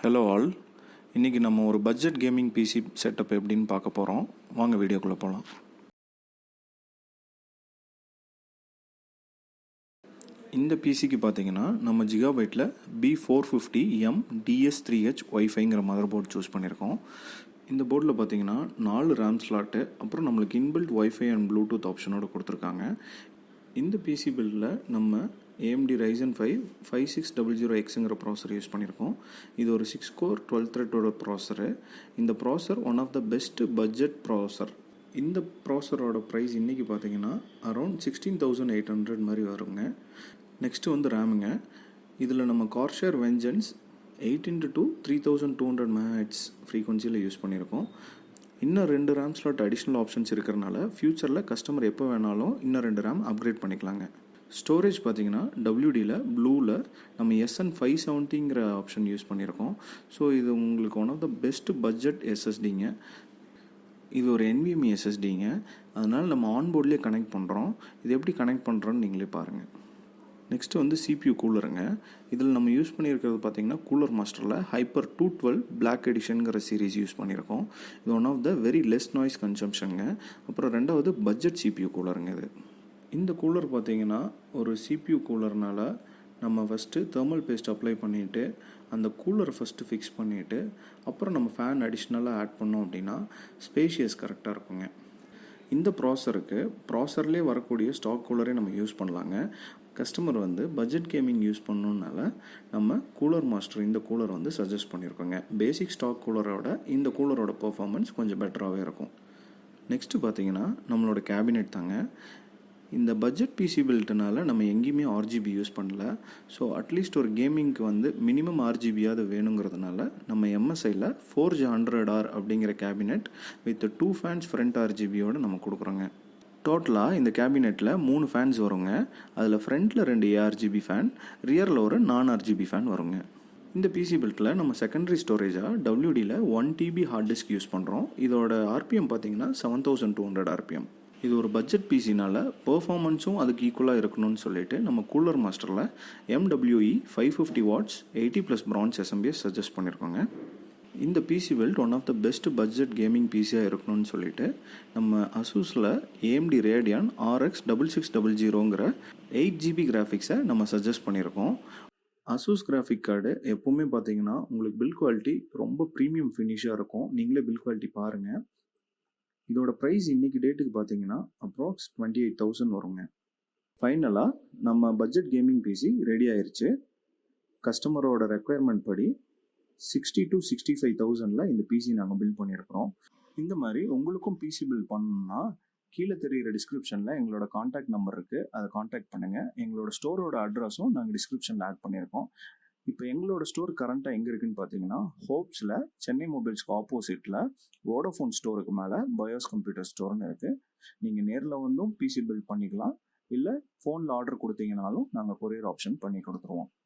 Hello all, இன்றைக்கி நம்ம ஒரு பட்ஜெட் கேமிங் பிசி செட்டப் எப்படின்னு பார்க்க போகிறோம். வாங்க வீடியோக்குள்ளே போகலாம். இந்த பிசிக்கு பார்த்தீங்கன்னா நம்ம ஜிகாபைட்டில் B450M DS3H வைஃபைங்கிற மதர் போர்டு சூஸ் பண்ணியிருக்கோம். இந்த போர்டில் பார்த்தீங்கன்னா 4 RAM ஸ்லாட்டு, அப்புறம் நம்மளுக்கு இன்பில்ட் வைஃபை அண்ட் ப்ளூடூத் ஆப்ஷனோடு கொடுத்துருக்காங்க. இந்த பிசி பில்டில் நம்ம AMD RYZEN 5 5600Xங்கிற ப்ராசர் யூஸ் பண்ணியிருக்கோம். இது ஒரு 6 கோர் 12 த்ரெட்டோட ப்ராசரு. இந்த processor one of the best budget processor. இந்த ப்ராசரோட ப்ரைஸ் இன்றைக்கி பார்த்தீங்கன்னா அரௌண்ட் 16,800 மாதிரி வருங்க. நெக்ஸ்ட்டு வந்து ரேமுங்க. இதில் நம்ம கார்ஷேர் வெஞ்சன்ஸ் 8x2 3200 MHz ஃப்ரீக்வன்சியில் யூஸ் பண்ணியிருக்கோம். இன்னும் 2 RAM ஸ்லாட் அடிஷ்னல் ஆப்ஷன்ஸ் இருக்கிறனால ஃப்யூச்சரில் கஸ்டமர் எப்போ வேணாலும் இன்னும் 2 RAM அப்கிரேட் பண்ணிக்கலாங்க. ஸ்டோரேஜ் பார்த்தீங்கன்னா WDயில் ப்ளூவில் நம்ம SN570ங்கிற ஆப்ஷன் யூஸ் பண்ணியிருக்கோம். ஸோ இது உங்களுக்கு one of the best budget SSDங்க. இது ஒரு NVMe SSDங்க. அதனால் நம்ம ஆன்போர்ட்லேயே கனெக்ட் பண்ணுறோம். இது எப்படி கனெக்ட் பண்ணுறோன்னு நீங்களே பாருங்கள். நெக்ஸ்ட்டு வந்து CPU கூலருங்க. இதில் நம்ம யூஸ் பண்ணியிருக்கிறது பார்த்திங்கன்னா கூலர் மாஸ்டரில் ஹைப்பர் 212 பிளாக் எடிஷனுங்கிற சீரீஸ் யூஸ் பண்ணியிருக்கோம். இது one of the very less noise கன்சம்ஷனுங்க. அப்புறம் ரெண்டாவது பட்ஜெட் CPU கூலருங்க. இது இந்த கூலர் பார்த்திங்கன்னா ஒரு CPU கூலர்னால் நம்ம ஃபஸ்ட்டு தெர்மல் பேஸ்ட் அப்ளை பண்ணிவிட்டு அந்த கூலரை ஃபஸ்ட்டு ஃபிக்ஸ் பண்ணிவிட்டு அப்புறம் நம்ம ஃபேன் அடிஷ்னலாக ஆட் பண்ணோம் அப்படின்னா ஸ்பேஷியஸ் கரெக்டாக இருக்குங்க. இந்த ப்ராசர்லேயே வரக்கூடிய ஸ்டாக் கூலரே நம்ம யூஸ் பண்ணலாங்க. கஸ்டமர் வந்து பட்ஜெட் கேமிங் யூஸ் பண்ணணுன்னால நம்ம கூலர் மாஸ்டர் இந்த கூலர் வந்து சஜஸ்ட் பண்ணியிருக்கோங்க. பேசிக் ஸ்டாக் கூலரோட இந்த கூலரோட பர்ஃபார்மன்ஸ் கொஞ்சம் பெட்டராகவே இருக்கும். நெக்ஸ்ட்டு பார்த்தீங்கன்னா நம்மளோட கேபினெட் தாங்க. இந்த பட்ஜெட் பிசி பில்ட்னால நம்ம எங்கேயுமே RGB யூஸ் பண்ணல. ஸோ அட்லீஸ்ட் ஒரு கேமிங்க்கு வந்து மினிமம் RGBயாவது வேணுங்கிறதுனால நம்ம MSIயில் 4G100R அப்படிங்கிற கேபினெட் வித் 2 ஃபேன்ஸ் ஃப்ரண்ட் RGBயோடு நம்ம கொடுக்குறோங்க. டோட்டலாக இந்த கேபினெட்டில் 3 ஃபேன்ஸ் வருங்க. அதில் ஃப்ரண்ட்டில் 2 ARGB ஃபேன், ரியரில் ஒரு non-RGB ஃபேன் வருங்க. இந்த பிசி பில்ட்டில் நம்ம செகண்டரி ஸ்டோரேஜாக WDயில் 1 TB ஹார்ட் டிஸ்க் யூஸ் பண்ணுறோம். இதோட RPM பார்த்திங்கன்னா 7200 RPM. இது ஒரு பட்ஜெட் பிசினால் பெர்ஃபார்மன்ஸும் அதுக்கு ஈக்குவலாக இருக்கணும்னு சொல்லிட்டு நம்ம கூலர் மாஸ்டரில் MWE 550 watts 80+ bronze SMBS suggest பண்ணியிருக்கோங்க. இந்த PC build one of the best budget gaming பிசியாக இருக்கணும்னு சொல்லிட்டு நம்ம அசூஸில் AMD RADEON RX 6600ங்கிற 8GB கிராஃபிக்ஸை நம்ம சஜஸ்ட் பண்ணியிருக்கோம். அசூஸ் கிராஃபிக் கார்டு எப்போவுமே பார்த்தீங்கன்னா உங்களுக்கு பில் குவாலிட்டி ரொம்ப ப்ரீமியம் ஃபினிஷாக இருக்கும். நீங்களே பில் குவாலிட்டி பாருங்கள். இதோட ப்ரைஸ் இன்றைக்கி டேட்டுக்கு பார்த்தீங்கன்னா அப்ராக்ஸ் 28,000 வருங்க. ஃபைனலாக நம்ம பட்ஜெட் கேமிங் பிசி ரெடி ஆயிடுச்சு. கஸ்டமரோட ரெக்குயர்மெண்ட் படி 60,000 to 65,000 இந்த பிசி நாங்கள் பில்ட் பண்ணியிருக்கிறோம். இந்த மாதிரி உங்களுக்கும் பிசி பில்ட் பண்ணணும்னா கீழே தெரிகிற டிஸ்கிரிப்ஷனில் எங்களோட காண்டாக்ட் நம்பர் இருக்குது, அதை காண்டாக்ட் பண்ணுங்கள். எங்களோட ஸ்டோரோட அட்ரஸும் நாங்கள் டிஸ்கிரிப்ஷனில் ஆட் பண்ணியிருக்கோம். இப்போ எங்களோட ஸ்டோர் கரண்ட்டாக எங்கே இருக்குதுன்னு பார்த்தீங்கன்னா ஹோப்ஸில் சென்னை மொபைல்ஸ்க்கு ஆப்போசிட்டில் வோடஃபோன் ஸ்டோருக்கு மேலே BYOS கம்ப்யூட்டர் ஸ்டோர்னு இருக்குது. நீங்கள் நேரில் வந்தும் பிசி பில்ட் பண்ணிக்கலாம், இல்லை ஃபோனில் ஆர்டர் கொடுத்தீங்கனாலும் நாங்கள் கொரியர் ஆப்ஷன் பண்ணி கொடுத்துருவோம்.